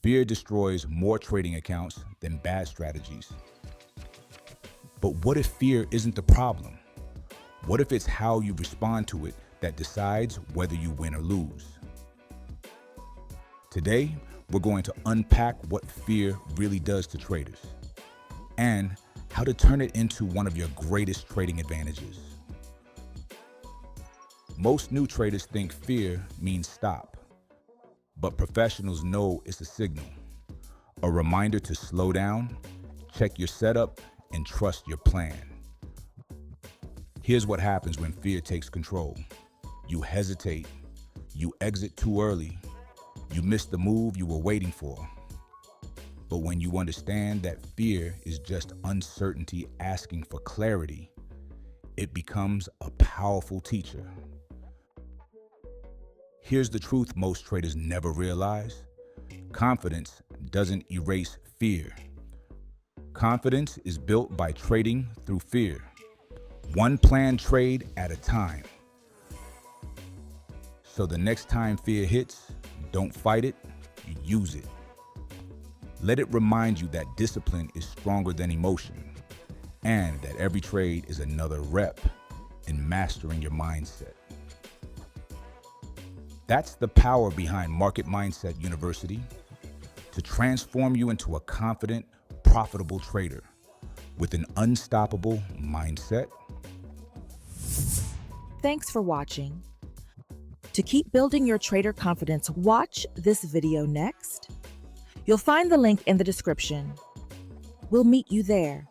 Fear destroys more trading accounts than bad strategies. But what if fear isn't the problem? What if it's how you respond to it that decides whether you win or lose? Today, we're going to unpack what fear really does to traders and how to turn it into one of your greatest trading advantages. Most new traders think fear means stop, but professionals know it's a signal, a reminder to slow down, check your setup, and trust your plan. Here's what happens when fear takes control. You hesitate, you exit too early, you miss the move you were waiting for. But when you understand that fear is just uncertainty asking for clarity, it becomes a powerful teacher. Here's the truth most traders never realize. Confidence doesn't erase fear. Confidence is built by trading through fear, one planned trade at a time. So the next time fear hits, don't fight it, you use it. Let it remind you that discipline is stronger than emotion, and that every trade is another rep in mastering your mindset. That's the power behind Market Mindset University, to transform you into a confident, profitable trader with an unstoppable mindset. Thanks for watching. To keep building your trader confidence, watch this video next. You'll find the link in the description. We'll meet you there.